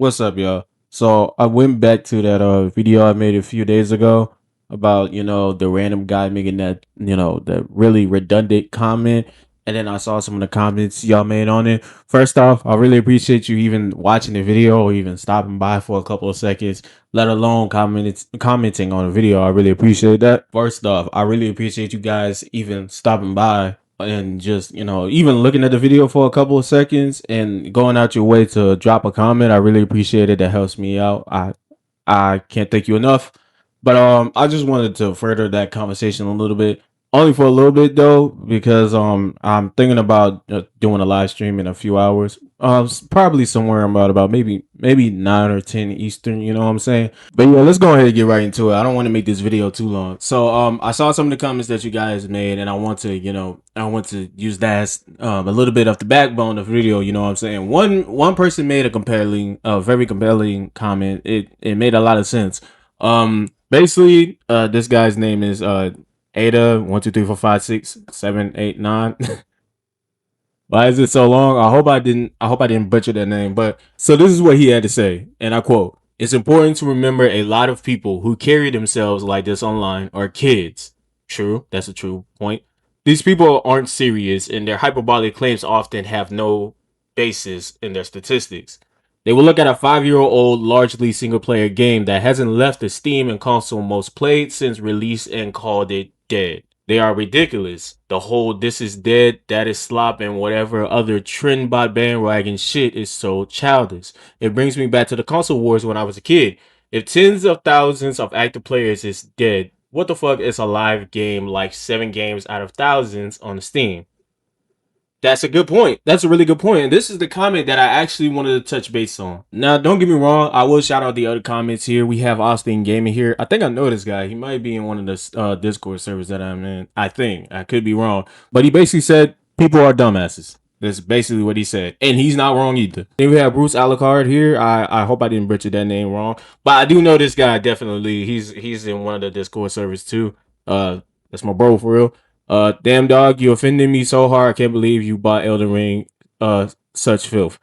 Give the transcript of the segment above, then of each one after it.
What's up, y'all? So I went back to that video I made a few days ago about the random guy making that the really redundant comment, and then I saw some of the comments y'all made on it. First off, I really appreciate you even watching the video or even stopping by for a couple of seconds, let alone commenting on the video. I really appreciate that. First off, I really appreciate you guys even stopping by and just even looking at the video for a couple of seconds and going out your way to drop a comment. I really appreciate it. That helps me out. I can't thank you enough. But I just wanted to further that conversation a little bit, only for a little bit though, because I'm thinking about doing a live stream in a few hours. Probably somewhere about maybe 9 or 10 Eastern. You know what I'm saying? But yeah, let's go ahead and get right into it. I don't want to make this video too long. So I saw some of the comments that you guys made, and I want to use that as a little bit of the backbone of the video. You know what I'm saying? One person made a very compelling comment. It made a lot of sense. Basically, this guy's name is Ada 1 2 3 4 5 6 7 8 9. Why is it so long? I hope I didn't butcher that name. But so this is what he had to say, and I quote: "It's important to remember a lot of people who carry themselves like this online are kids." True, that's a true point. These people aren't serious, and their hyperbolic claims often have no basis in their statistics. They will look at a 5-year-old largely single-player game that hasn't left the Steam and console most played since release and called it dead. They are ridiculous. The whole "this is dead, that is slop," and whatever other trendbot bandwagon shit is so childish. It brings me back to the console wars when I was a kid. If tens of thousands of active players is dead, what the fuck is a live game like 7 games out of thousands on Steam? That's a good point. That's a really good point. And this is the comment that I actually wanted to touch base on. Now, don't get me wrong. I will shout out the other comments here. We have Austin Gaming here. I think I know this guy. He might be in one of the Discord servers that I'm in. I think. I could be wrong. But he basically said people are dumbasses. That's basically what he said. And he's not wrong either. Then we have Bruce Alucard here. I hope I didn't butcher that name wrong. But I do know this guy definitely. He's in one of the Discord servers too. That's my bro for real. Damn dog, you offended me so hard. I can't believe you bought Elden Ring. Such filth.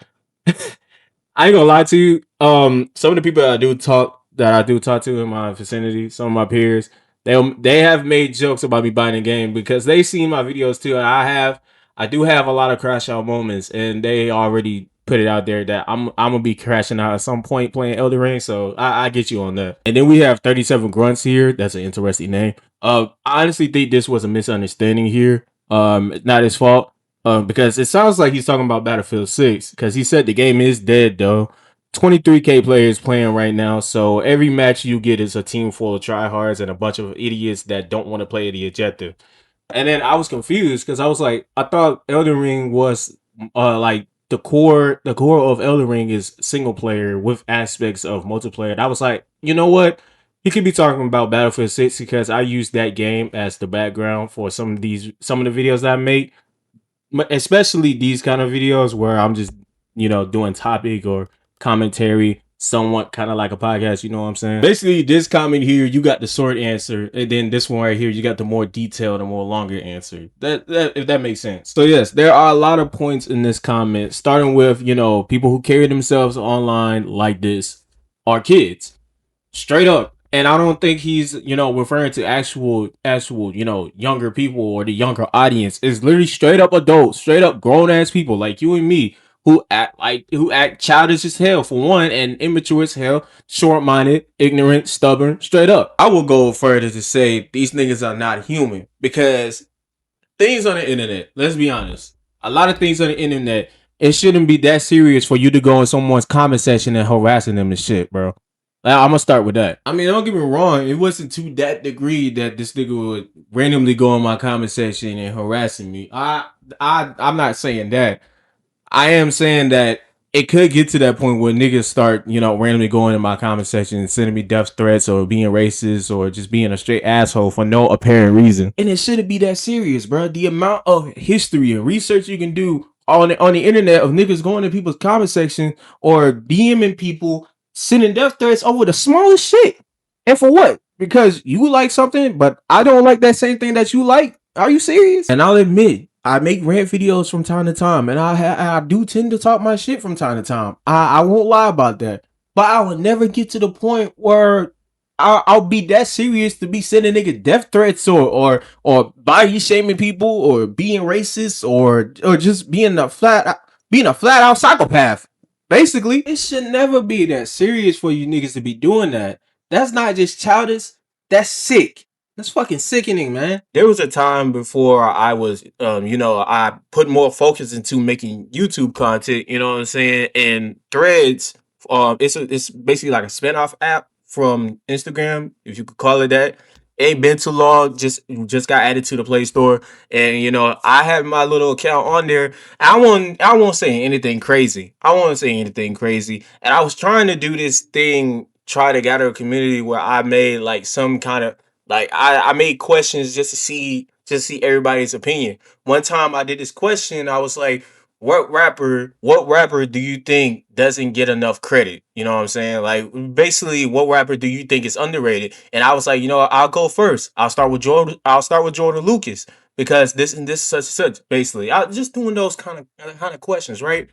I ain't gonna lie to you. Some of the people that I do talk to in my vicinity, some of my peers, they have made jokes about me buying the game because they seen my videos too. And I do have a lot of crash out moments, and they already put it out there that I'm gonna be crashing out at some point playing Elden Ring. So I get you on that. And then we have 37 Grunts here. That's an interesting name. I honestly think this was a misunderstanding here. It's not his fault. Because it sounds like he's talking about Battlefield 6 because he said the game is dead though. 23K players playing right now, so every match you get is a team full of tryhards and a bunch of idiots that don't want to play the objective. And then I was confused because I was like, I thought Elden Ring was like the core of Elden Ring is single player with aspects of multiplayer. And I was like, you know what? He could be talking about Battlefield 6 because I use that game as the background for some of the videos that I make, especially these kind of videos where I'm just doing topic or commentary, somewhat kind of like a podcast. You know what I'm saying? Basically, this comment here, you got the short answer, and then this one right here, you got the more detailed and more longer answer. That if that makes sense. So yes, there are a lot of points in this comment, starting with people who carry themselves online like this are kids, straight up. And I don't think he's, referring to actual, younger people or the younger audience. It's literally straight up adults, straight up grown ass people like you and me who act childish as hell for one, and immature as hell, short minded, ignorant, stubborn, straight up. I will go further to say these niggas are not human because things on the internet, let's be honest, a lot of things on the internet, it shouldn't be that serious for you to go in someone's comment section and harassing them and shit, bro. I'm gonna start with that. I mean, don't get me wrong. It wasn't to that degree that this nigga would randomly go in my comment section and harassing me. I'm not saying that. I am saying that it could get to that point where niggas start, randomly going in my comment section and sending me death threats or being racist or just being a straight asshole for no apparent reason. And it shouldn't be that serious, bro. The amount of history and research you can do on the internet of niggas going in people's comment section or DMing people, sending death threats over the smallest shit. And for what? Because you like something, but I don't like that same thing that you like. Are you serious? And I'll admit, I make rant videos from time to time, and I do tend to talk my shit from time to time. I won't lie about that. but I will never get to the point where I'll be that serious to be sending nigga death threats or body shaming people or being racist or just being a flat out psychopath. Basically, it should never be that serious for you niggas to be doing that. That's not just childish. That's sick. That's fucking sickening, man. There was a time before I was, I put more focus into making YouTube content. You know what I'm saying? And Threads, it's basically like a spinoff app from Instagram, if you could call it that. Ain't been too long. Just got added to the Play Store, and I have my little account on there. I won't say anything crazy. I won't say anything crazy. And I was trying to do this thing, try to gather a community where I made like some kind of like I made questions just to see everybody's opinion. One time I did this question, I was like, what rapper do you think doesn't get enough credit? You know what I'm saying? Like basically what rapper do you think is underrated? And I was like, I'll go first. I'll start with Jordan Lucas because this and this such basically. I just doing those kind of questions, right?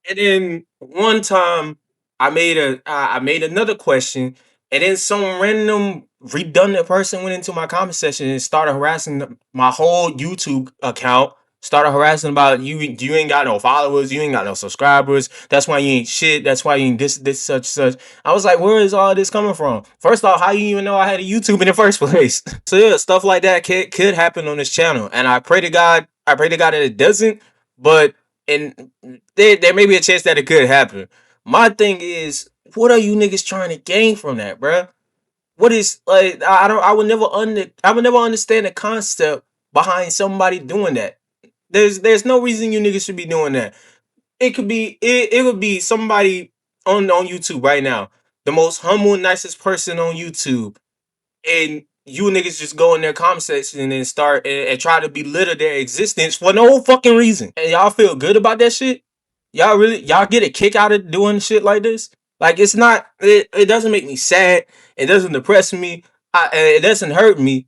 And then one time I made another question, and then some random redundant person went into my comment section and started harassing my whole YouTube account. Started harassing about you ain't got no followers, you ain't got no subscribers. That's why you ain't shit. That's why you ain't this such. I was like, where is all this coming from? First off, how you even know I had a YouTube in the first place? So yeah, stuff like that could happen on this channel, and I pray to God that it doesn't. But and there may be a chance that it could happen. My thing is, what are you niggas trying to gain from that, bruh? What is like? I would never understand the concept behind somebody doing that. There's no reason you niggas should be doing that. It would be somebody on YouTube right now, the most humble, nicest person on YouTube, and you niggas just go in their comment section and start and try to belittle their existence for no fucking reason. And y'all feel good about that shit? Y'all get a kick out of doing shit like this? Like it doesn't make me sad. It doesn't depress me. It doesn't hurt me.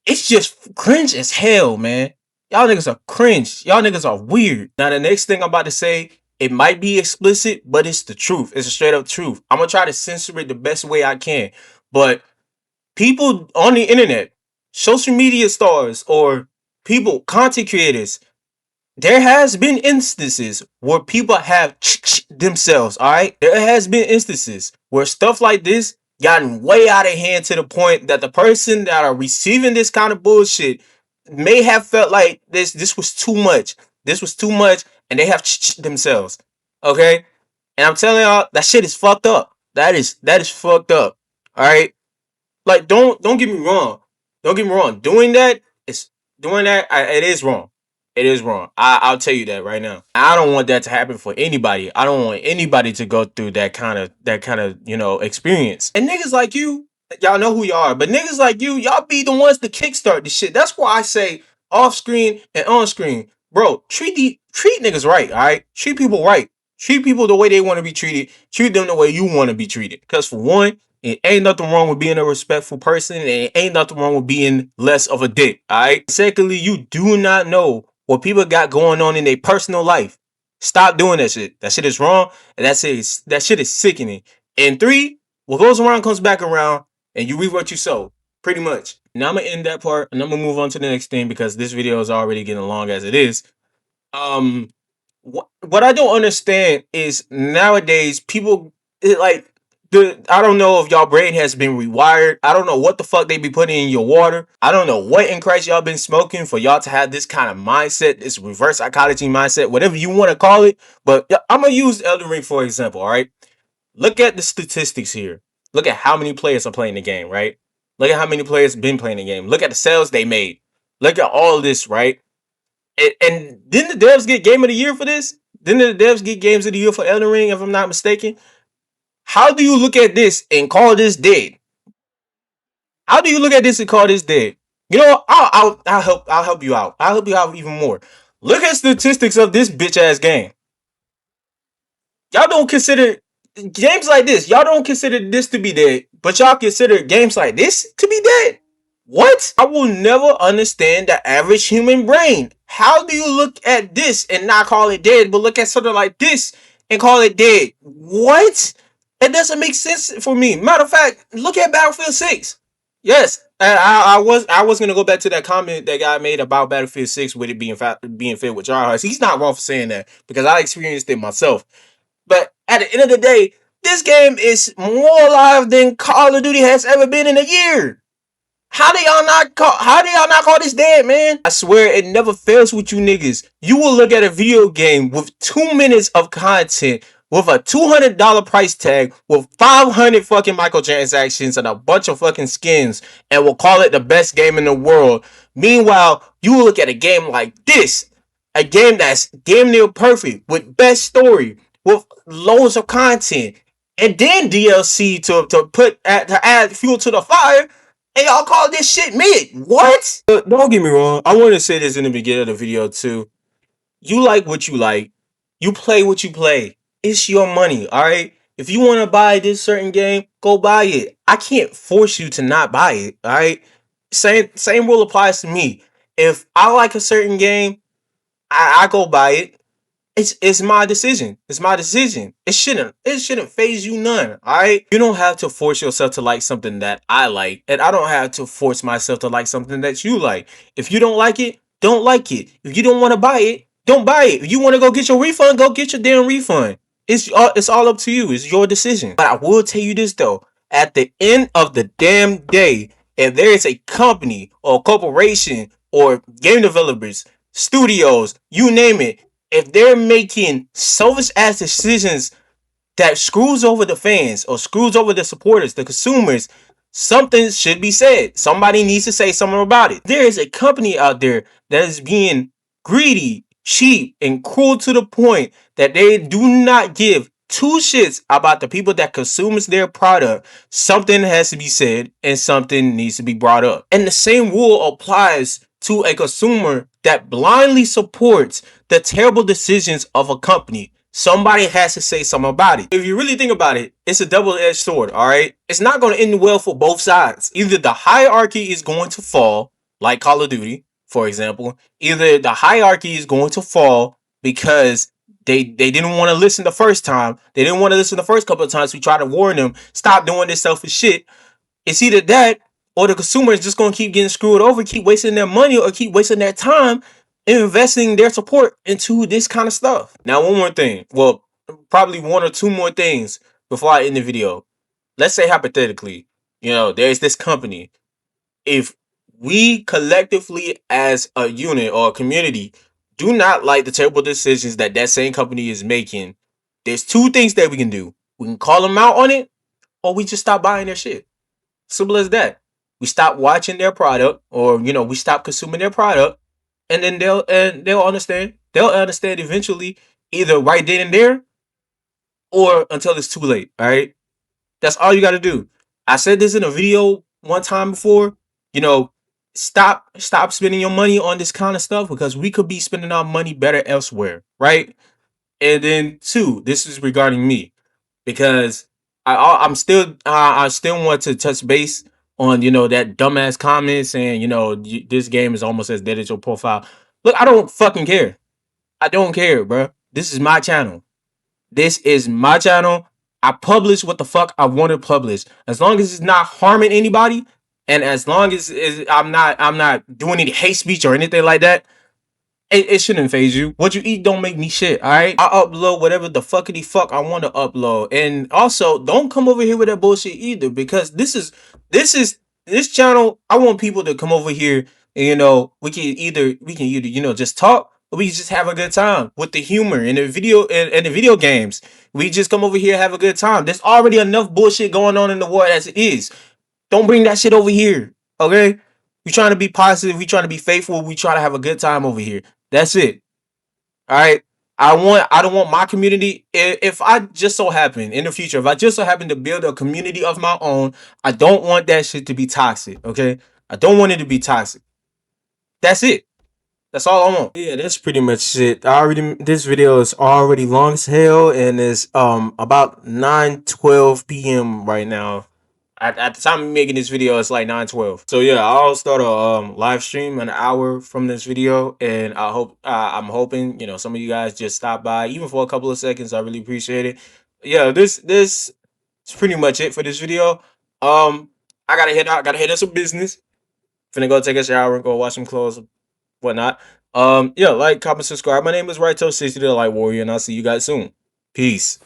It's just cringe as hell, man. Y'all niggas are cringe. Y'all niggas are weird. Now the next thing I'm about to say, it might be explicit, but it's the truth. It's a straight up truth. I'm gonna try to censor it the best way I can. But people on the internet, social media stars, or people, content creators, there has been instances where people have themselves, all right? There has been instances where stuff like this gotten way out of hand to the point that the person that are receiving this kind of bullshit may have felt like this was too much. This was too much, and they have themselves. Okay? And I'm telling y'all, that shit is fucked up. That is fucked up. All right? Like don't get me wrong. Don't get me wrong. It is wrong. It is wrong. I'll tell you that right now. I don't want that to happen for anybody. I don't want anybody to go through that kind of experience. And niggas like you, y'all know who y'all are, but niggas like you, y'all be the ones to kickstart this shit. That's why I say off screen and on screen. Bro, treat niggas right, all right? Treat people right. Treat people the way they want to be treated. Treat them the way you want to be treated. Because for one, it ain't nothing wrong with being a respectful person, and it ain't nothing wrong with being less of a dick, alright? Secondly, you do not know what people got going on in their personal life. Stop doing that shit. That shit is wrong, and that shit is sickening. And three, what goes around comes back around, and you reap what you sow. Pretty much. Now I'm gonna end that part, and I'm gonna move on to the next thing because this video is already getting long as it is. Um, what I don't understand is nowadays people like I don't know if y'all brain has been rewired. I don't know what the fuck they be putting in your water. I don't know what in Christ y'all been smoking for y'all to have this kind of mindset, this reverse psychology mindset, whatever you want to call it. But I'm gonna use Elden Ring for example. All right, look at the statistics here. Look at how many players are playing the game. Right. Look at how many players been playing the game. Look at the sales they made. Look at all this. Right. And didn't the devs get Game of the Year for this? Didn't the devs get Games of the Year for Elden Ring, if I'm not mistaken? How do you look at this and call this dead? How do you look at this and call this dead? You know, I'll help you out. I'll help you out even more. Look at statistics of this bitch ass game. Y'all don't consider games like this. Y'all don't consider this to be dead, but y'all consider games like this to be dead. What? I will never understand the average human brain. How do you look at this and not call it dead, but look at something like this and call it dead? What? It doesn't make sense for me. Matter of fact, look at Battlefield 6. Yes, I was gonna go back to that comment that guy made about Battlefield 6 with it being filled with tryhards. He's not wrong for saying that because I experienced it myself. But at the end of the day, this game is more alive than Call of Duty has ever been in a year. How do y'all not call this dead, man? I swear it never fails with you niggas. You will look at a video game with 2 minutes of content with a $200 price tag with 500 fucking microtransactions and a bunch of fucking skins and will call it the best game in the world. Meanwhile, you will look at a game like this, a game that's damn near perfect with best story, with loads of content, and then DLC to add fuel to the fire. And y'all call this shit mid. What? Don't get me wrong. I want to say this in the beginning of the video too. You like what you like. You play what you play. It's your money, all right? If you want to buy this certain game, go buy it. I can't force you to not buy it, all right? Same rule applies to me. If I like a certain game, I go buy it. It's my decision. It's my decision. It shouldn't phase you none. All right. You don't have to force yourself to like something that I like, and I don't have to force myself to like something that you like. If you don't like it, don't like it. If you don't want to buy it, don't buy it. If you want to go get your refund, go get your damn refund. It's all up to you. It's your decision. But I will tell you this though. At the end of the damn day, if there is a company or corporation or game developers, studios, you name it, if they're making selfish ass decisions that screws over the fans or screws over the supporters, the consumers, something should be said. Somebody needs to say something about it. There is a company out there that is being greedy, cheap, and cruel to the point that they do not give two shits about the people that consumes their product. Something has to be said and something needs to be brought up. And the same rule applies to a consumer that blindly supports the terrible decisions of a company. Somebody has to say something about it. If you really think about it, it's a double-edged sword, all right? It's not going to end well for both sides. Either the hierarchy is going to fall, like Call of Duty, for example. Either the hierarchy is going to fall because they didn't want to listen the first time. They didn't want to listen the first couple of times. We tried to warn them, stop doing this selfish shit. It's either that or the consumer is just going to keep getting screwed over, keep wasting their money or keep wasting their time investing their support into this kind of stuff. Now, one more thing. Well, probably one or two more things before I end the video. Let's say hypothetically, there's this company. If we collectively as a unit or a community do not like the terrible decisions that same company is making, there's two things that we can do. We can call them out on it or we just stop buying their shit. Simple as that. We stop watching their product or, we stop consuming their product and then they'll understand. They'll understand eventually, either right then and there or until it's too late. All right. That's all you got to do. I said this in a video one time before. Stop spending your money on this kind of stuff because we could be spending our money better elsewhere. Right. And then two, this is regarding me because I still want to touch base on that dumbass comment saying this game is almost as dead as your profile. Look, I don't fucking care. I don't care, bro. This is my channel. This is my channel. I publish what the fuck I want to publish. As long as it's not harming anybody, and as long as I'm not doing any hate speech or anything like that, it shouldn't phase you. What you eat don't make me shit, alright? I upload whatever the fuckity fuck I want to upload. And also, don't come over here with that bullshit either, because this channel, I want people to come over here and we can either just talk or we can just have a good time with the humor and the video games. We just come over here, have a good time. There's already enough bullshit going on in the world as it is. Don't bring that shit over here, okay? We trying to be positive. We trying to be faithful. We try to have a good time over here. That's it. All right. I don't want my community. If I just so happen in the future, if I just so happen to build a community of my own, I don't want that shit to be toxic. Okay. I don't want it to be toxic. That's it. That's all I want. Yeah, that's pretty much it. This video is already long as hell and it's about 9:12 p.m. right now. At the time of making this video, it's like 9:12. So yeah, I'll start a live stream an hour from this video, and I'm hoping some of you guys just stop by, even for a couple of seconds. I really appreciate it. Yeah, this That's pretty much it for this video. I gotta head out. Gotta head on some business. Finna go take a shower and go wash some clothes, whatnot. Yeah, like, comment, subscribe. My name is Raito60, the Light Warrior, and I'll see you guys soon. Peace.